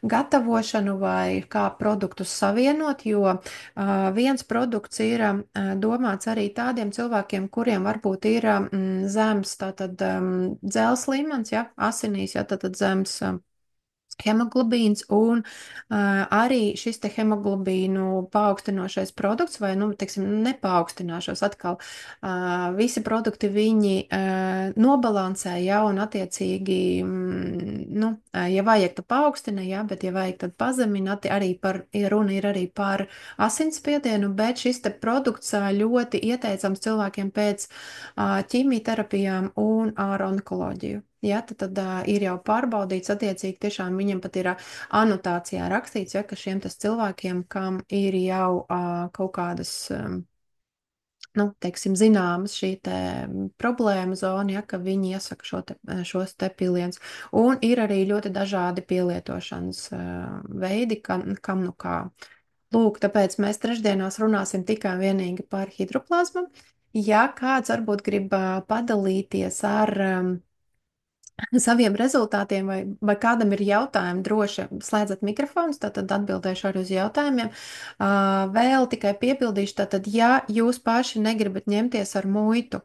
gatavošanu vai kā produktus savienot, jo viens produkts ir domāts arī tādiem cilvēkiem, kuriem varbūt ir zems tātad dzelzs līmenis, ja, asinīs, ja, tātad zems hemoglobīns, un arī šis te hemoglobīnu paaugstinošais produkts, vai, nu, teiksim, nepaaugstināšos atkal, visi produkti viņi nobalansē, ja, un attiecīgi, nu, ja vajag, tad paaugstina, ja, bet ja vajag, tad pazemina, arī runa ir arī par asinsspiedienu, bet šis te produkts ļoti ieteicams cilvēkiem pēc ķīmijterapijām un ar onkoloģiju. Ja, tad ir jau pārbaudīts, attiecīgi tiešām viņam pat ir anotācijā rakstīts, ja, ka šiem tas cilvēkiem, kam ir jau kaut kādas, nu, teiksim, zināmas šī te problēma zona, ja, ka viņi iesaka šos te pilienus. Un ir arī ļoti dažādi pielietošanas veidi, kam nu kā. Lūk, tāpēc mēs trešdienās runāsim tikai un vienīgi par hidroplazmu. Ja kāds varbūt grib padalīties ar saviem rezultātiem, vai kādam ir jautājumi, droši slēdzat mikrofonus, tad atbildēšu arī uz jautājumiem. Vēl tikai piebildīšu, tātad, ja jūs paši negribat ņemties ar muitu,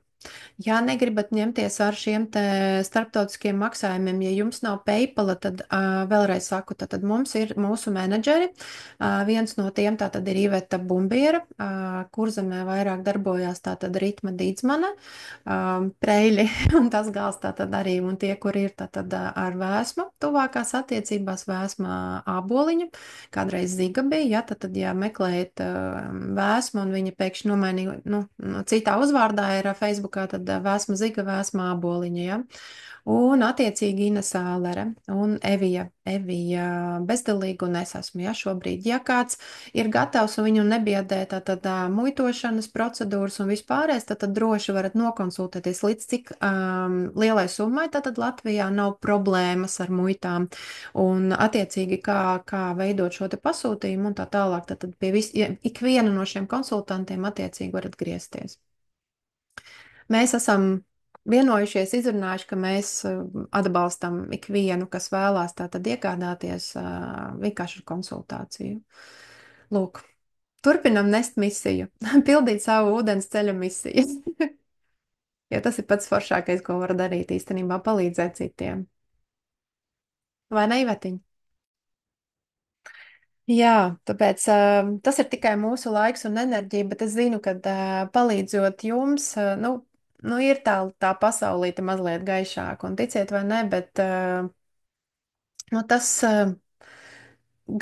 ja negribat ņemties ar šiem te starptautiskiem maksājumiem, ja jums nav PayPal, tad vēlreiz saku, tad mums ir mūsu menedžeri. Viens no tiem tātad ir Iveta Bumbiera, Kurzemē vairāk darbojās tātad Ritma Dīdzmane, Preļi un tas gals tātad arī, un tie, kur ir tātad ar vēsmu, tuvākās attiecībās vēsmā āboliņa, kādreiz ziga bija, ja, tad, ja meklējat vēsmu un viņa pēkšņi nomainīja, nu, citā uzvārdā ir Facebookā, tad tad vēsma ziga, vēsma āboliņa, ja? Un attiecīgi Ina Sālere un Evija bezdalīga un es esmu, ja, šobrīd. Ja kāds ir gatavs un viņu nebiedē tātad muitošanas procedūras un vispārējais, tad droši varat nokonsultēties, līdz cik lielai summai tātad Latvijā nav problēmas ar muitām un attiecīgi kā veidot šo te pasūtījumu un tā tālāk, tad pie ja, ikviena no šiem konsultantiem attiecīgi varat griezties. Mēs esam vienojušies, izrunājuši, ka mēs atbalstam ikvienu, kas vēlās tātad iegādāties vienkārši ar konsultāciju. Lūk, turpinam nest misiju, pildīt savu ūdens ceļa misiju. Jo tas ir pats foršākais, ko var darīt īstenībā, palīdzēt citiem. Vai ne, Ivetiņ? Jā, tāpēc tas ir tikai mūsu laiks un enerģija, bet es zinu, ka palīdzot jums, nu ir tā pasaulīte mazliet gaišāka, un ticiet vai ne, bet nu, tas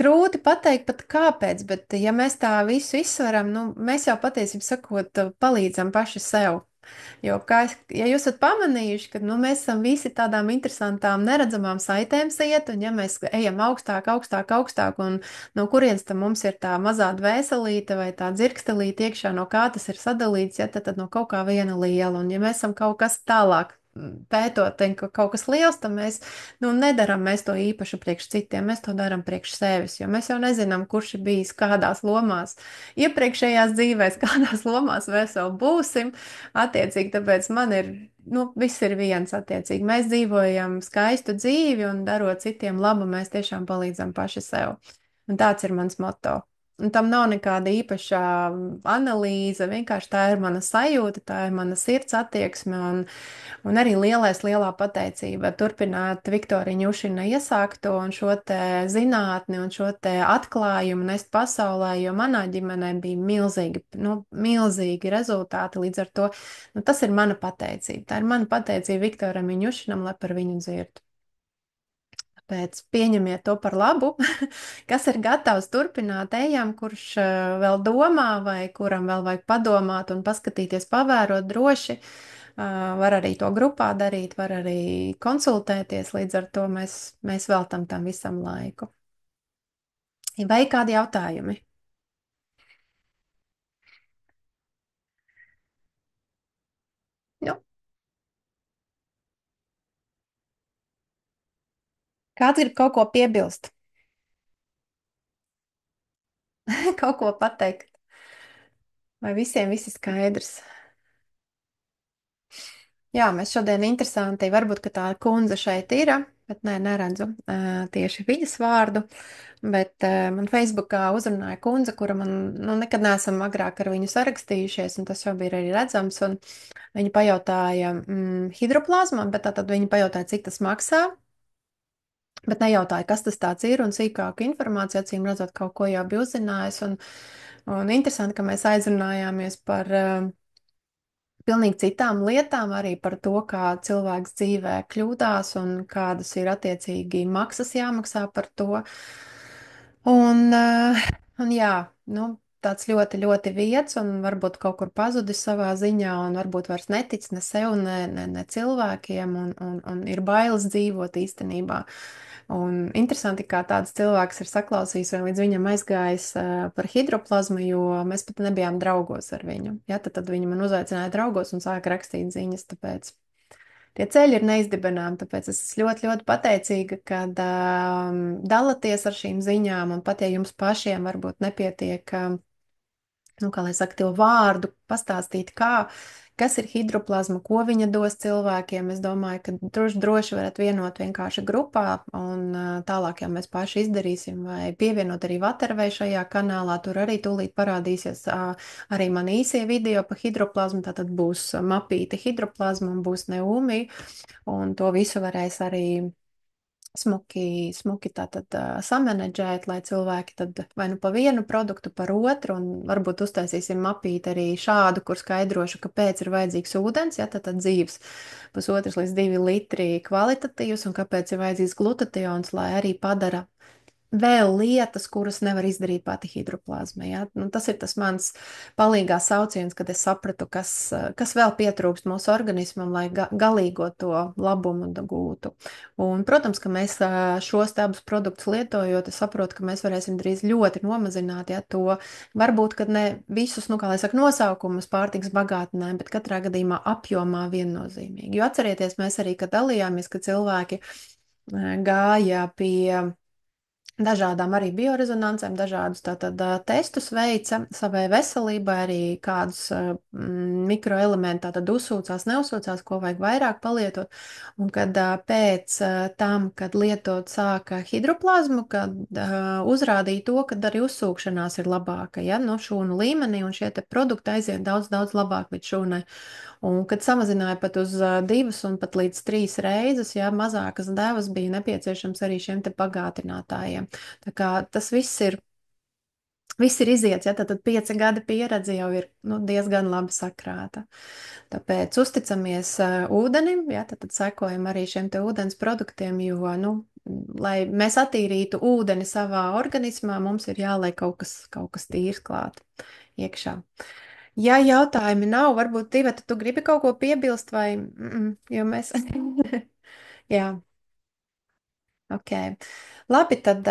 grūti pateikt pat kāpēc, bet ja mēs tā visu izsveram, nu, mēs jau patiesībā sakot, palīdzam paši sev. Jo, ja jūs esat pamanījuši, ka nu, mēs esam visi tādām interesantām, neredzamām saitēm iet, un ja mēs ejam augstāk, augstāk, augstāk, un no kurienes tam mums ir tā mazā dvēselīte vai tā dzirkstelīte iekšā, no kā tas ir sadalīts, ja tad no kaut kā viena liela, un ja mēs esam kaut kas tālāk pētot, ka kaut kas liels, tad mēs, nu, nedaram mēs to īpaši priekš citiem, mēs to daram priekš sevis, jo mēs jau nezinām, kurš ir bijis kādās lomās, iepriekšējās dzīvēs, kādās lomās mēs vēl būsim. Attiecīgi, tāpēc man ir, nu, viss ir viens, attiecīgi. Mēs dzīvojam skaistu dzīvi un darot citiem labu, mēs tiešām palīdzam paši sev. Un tāds ir mans moto. Un tam nav nekāda īpašā analīze, vienkārši tā ir mana sajūta, tā ir mana sirds attieksme un arī lielā pateicība turpināt Viktorija Ņušina iesākto un šo te zinātni un šo te atklājumu nest pasaulē, jo manā ģimenē bija milzīgi rezultāti, līdz ar to, nu, tas ir mana pateicība. Tā ir mana pateicība Viktoram Ņušinam, lai par viņu dzirdu. Tāpēc pieņemiet to par labu, kas ir gatavs turpināt ejam, kurš vēl domā vai kuram vēl vajag padomāt un paskatīties, pavērot droši. Var arī to grupā darīt, var arī konsultēties, līdz ar to mēs veltam tam visam laiku. Vai kādi jautājumi? Nu, kāds grib kaut ko piebilst? Kaut ko pateikt? Vai visiem viss ir skaidrs? Jā, mēs šodien interesanti, varbūt, ka tā kundze šeit ir, bet nē, neredzu tieši viņas vārdu, bet man Facebookā uzrunāja kundze, kura man, nu, nekad neesam agrāk ar viņu sarakstījušies, un tas jau bija arī redzams, un viņa pajautāja hidroplazmam, bet tātad viņa pajautāja, cik tas maksā, bet nejautāja, kas tas tāds ir, un sīkāku informāciju, acīm redzot, kaut ko jau bija uzzinājis, un interesanti, ka mēs aizrunājāmies par pilnīgi citām lietām, arī par to, kā cilvēks dzīvē kļūdās un kādas ir attiecīgi maksas jāmaksā par to. Un jā, nu, tāds ļoti vieds un varbūt kaut kur pazudis savā ziņā un varbūt vairs netic ne sev, ne cilvēkiem un ir bailes dzīvot īstenībā. Un interesanti, kā tāds cilvēks ir saklausījis vai līdz viņam aizgājis par hidroplazmu, jo mēs pat nebijām draugos ar viņu. Ja, tad viņi man uzaicināja draugos un sāka rakstīt ziņas, tāpēc tie ceļi ir neizdibināmi, tāpēc es esmu ļoti pateicīga, ka dalaties ar šīm ziņām, un pat ja jums pašiem varbūt nepietiek, nu, kā lai saka, to vārdu pastāstīt, kas ir hidroplazma, ko viņa dos cilvēkiem. Es domāju, ka droši varat vienot vienkārši grupā, un tālāk jau mēs paši izdarīsim, vai pievienot arī Vatervei šajā kanālā. Tur arī tūlīt parādīsies arī man īsie video pa hidroplazmu, tātad būs mapīte hidroplazma un būs neūmī, un to visu varēs arī smuki tātad samanedžēt, lai cilvēki tad vai nu pa vienu produktu, par otru, un varbūt uztaisīsim mapīt arī šādu, kur skaidrošu, kāpēc ir vajadzīgs ūdens, ja tad dzīves 1,5 līdz 2 litri kvalitatīvs, un kāpēc ir vajadzīgs glutations, lai arī padara vēl lietas, kuras nevar izdarīt pati hidroplazma. Ja? Nu, tas ir tas mans palīgā sauciens, kad es sapratu, kas vēl pietrūkst mūsu organismam, lai galīgo to labumu gūtu. Un, protams, ka mēs šos te abus produktus lietojot, es saprotu, ka mēs varēsim drīz ļoti nomazināt, ja to varbūt, kad ne visus, nu, kā lai saka, nosaukumus pārtiks bagātinē, bet katrā gadījumā apjomā viennozīmīgi. Jo atcerieties, mēs arī, kad dalījāmies, ka cilvēki gāja pie dažādām arī biorezonancēm, dažādus tātad testus veica savai veselībai, arī kādus mikroelementus tātad uzsūcās, neuzsūcās, ko vajag vairāk palietot. Un kad pēc tam, kad lietot sāka hidroplazmu, kad uzrādīja to, ka arī uzsūkšanās ir labāka, ja, no šūnu līmenī, un šie te produkti aiziet daudz, daudz labāk līdz šūnai. Un, kad samazināja pat uz 2 un pat līdz 3 reizes, ja mazākas devas bija nepieciešams arī šiem te bagātinātājiem. Tā kā tas viss ir iziets, ja tad 5 gadi pieredze jau ir nu, diezgan labi sakrāta. Tāpēc uzticamies ūdenim, ja tad sekojam arī šiem te ūdens produktiem, jo, nu, lai mēs attīrītu ūdeni savā organismā, mums ir jāliek kaut kas tīrs klāt iekšā. Ja jautājumi nav, varbūt Iveta, tu gribi kaut ko piebilst vai, jo mēs, jā, ok. Labi, tad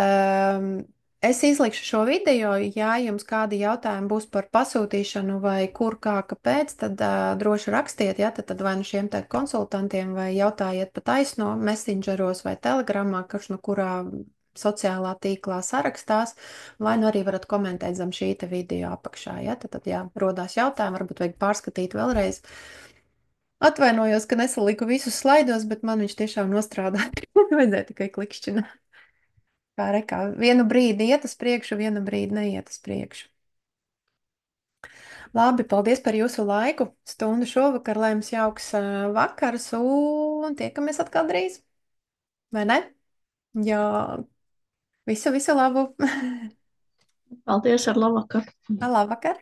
es izlikšu šo video, ja jums kādi jautājumi būs par pasūtīšanu vai kur, kā, kāpēc, tad droši rakstiet, ja, tad vai nu šiem te konsultantiem vai jautājiet pa taisno messengeros vai telegramā, kurš no kurā sociālā tīklā sarakstās, vai nu arī varat komentēt zem šī te video apakšā, ja, tad jā, rodās jautājumi, varbūt vajag pārskatīt vēlreiz. Atvainojos, ka nesaliku visus slaidos, bet man viņš tiešām nostrādāja. Vajadzēja tikai klikšķināt. Kā rekā, vienu brīdi iet uz priekšu, vienu brīdi neiet uz priekšu. Labi, paldies par jūsu laiku. Stundu šovakar, lai jums jauks vakars un tiekamies atkal drīz. Vai ne? Jā, visu labu. Paldies, ar labvakar! Labvakar!